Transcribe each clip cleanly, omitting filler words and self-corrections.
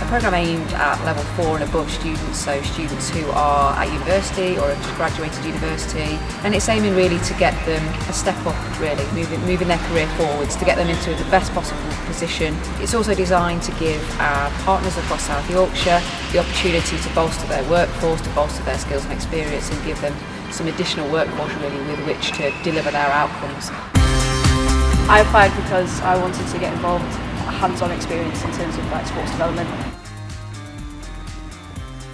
a programme aimed at level 4 and above students, so students who are at university or have just graduated university, and it's aiming really to get them a step up, really, moving their career forwards, to get them into the best possible position. It's also designed to give our partners across South Yorkshire the opportunity to bolster their workforce, to bolster their skills and experience, and give them some additional workforce really with which to deliver their outcomes. I applied because I wanted to get involved, hands-on experience in terms of sports development.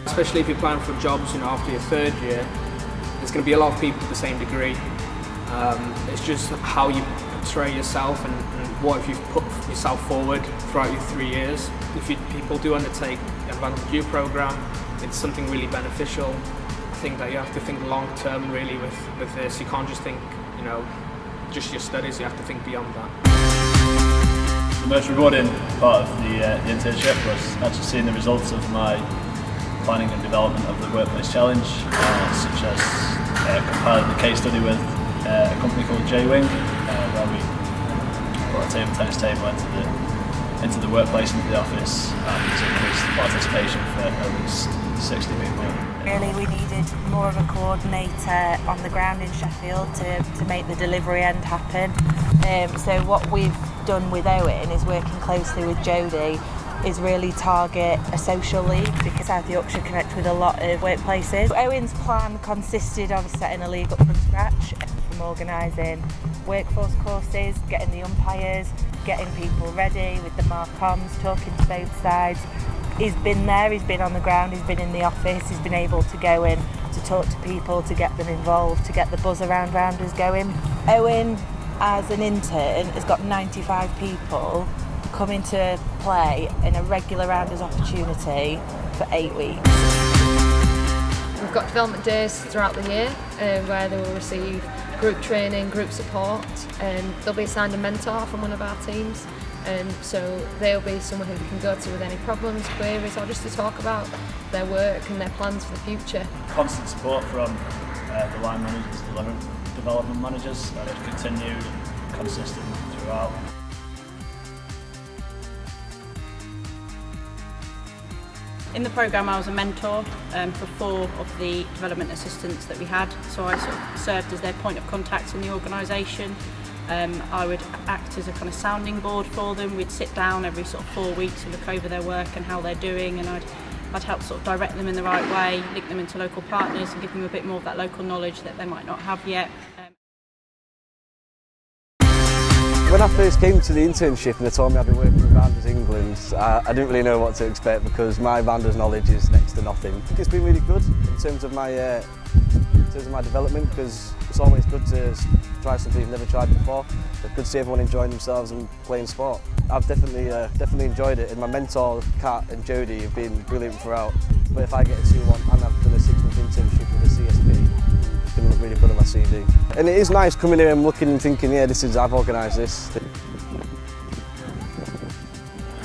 Especially if you're applying for jobs, after your third year, there's going to be a lot of people with the same degree. It's just how you portray yourself and what if you've put yourself forward throughout your 3 years. If people do undertake an invaluable programme, it's something really beneficial. I think that you have to think long term really with this. You can't just think, just your studies, you have to think beyond that. The most rewarding part of the internship was actually seeing the results of my planning and development of the workplace challenge, such as compiling the case study with a company called J-Wing, where we brought a tennis table into the workplace, into the office, and increased the participation for at least 60 people. Really, we needed more of a coordinator on the ground in Sheffield to make the delivery end happen. So what we've done with Owen is working closely with Jodie is really target a social league, because South Yorkshire connect with a lot of workplaces. Owen's plan consisted of setting a league up from scratch, from organising workforce courses, getting the umpires, getting people ready with the marcoms, talking to both sides. He's been there, he's been on the ground, he's been in the office, he's been able to go in to talk to people, to get them involved, to get the buzz around rounders going. Owen, as an intern, has got 95 people coming to play in a regular rounders opportunity for 8 weeks. We've got development days throughout the year where they will receive group training, group support, and they'll be assigned a mentor from one of our teams. So they'll be someone who they can go to with any problems, queries, or just to talk about their work and their plans for the future. Constant support from the line managers, the development managers, that have continued and consistent throughout. In the programme I was a mentor for 4 of the development assistants that we had, so I sort of served as their point of contact in the organisation. I would act as a kind of sounding board for them. We'd sit down every sort of 4 weeks and look over their work and how they're doing, and I'd help sort of direct them in the right way, link them into local partners and give them a bit more of that local knowledge that they might not have yet. When I first came to the internship and they told me I'd be working with Rounders England, I didn't really know what to expect, because my Rounders knowledge is next to nothing. I think it's been really good in terms of my development, because it's always good to try something you've never tried before. It's good to see everyone enjoying themselves and playing sport. I've definitely enjoyed it, and my mentor Kat and Jodie have been brilliant throughout. But if I get a 2-1 and I've done a 6-month internship with the CSP, it's going to look really good on my CV. And it is nice coming here and looking and thinking, yeah, I've organised this. The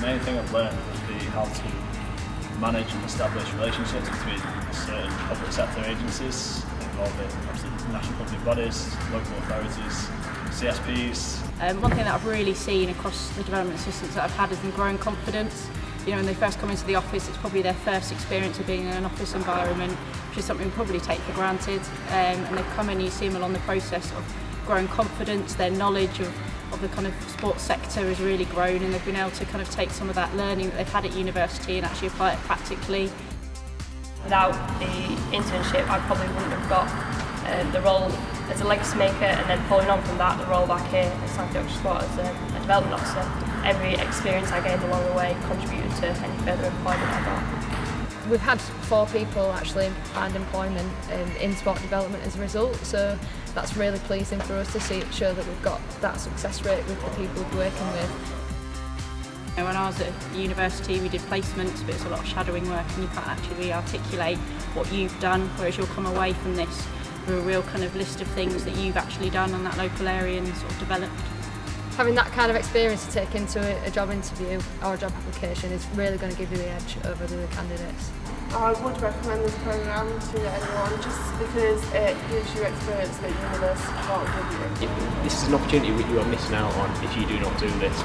main thing I've learned would be how to manage and establish relationships between certain public sector agencies involving obviously national public bodies, local authorities, CSPs. One thing that I've really seen across the development assistants that I've had is them growing confidence. When they first come into the office, it's probably their first experience of being in an office environment, which is something we probably take for granted. And they come in, you see them along the process of growing confidence, their knowledge of the kind of sports sector has really grown, and they've been able to kind of take some of that learning that they've had at university and actually apply it practically. Without the internship, I probably wouldn't have got the role as a legacy maker, and then following on from that, the role back here at South Yorkshire Sport as a development officer. Every experience I gained along the way contributed to any further employment I got. We've had 4 people actually find employment in sport development as a result, so that's really pleasing for us to show that we've got that success rate with the people we're working with. When I was at university, we did placements, but it's a lot of shadowing work, and you can't actually articulate what you've done, whereas you'll come away from this with a real kind of list of things that you've actually done on that local area and sort of developed. Having that kind of experience to take into a job interview or a job application is really going to give you the edge over the other candidates. I would recommend this programme to anyone, just because it gives you experience that university can't give you. This is an opportunity which you are missing out on if you do not do this.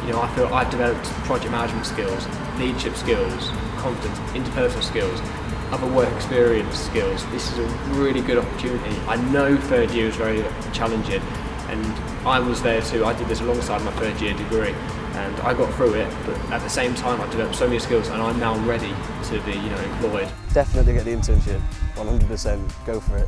I feel I've developed project management skills leadership skills, confidence, interpersonal skills, other work experience skills. This is a really good opportunity. I know third year is very challenging, and I was there too. I did this alongside my third year degree, and I got through it, but at the same time I developed so many skills, and I'm now ready to be employed. Definitely get the internship, 100%, go for it.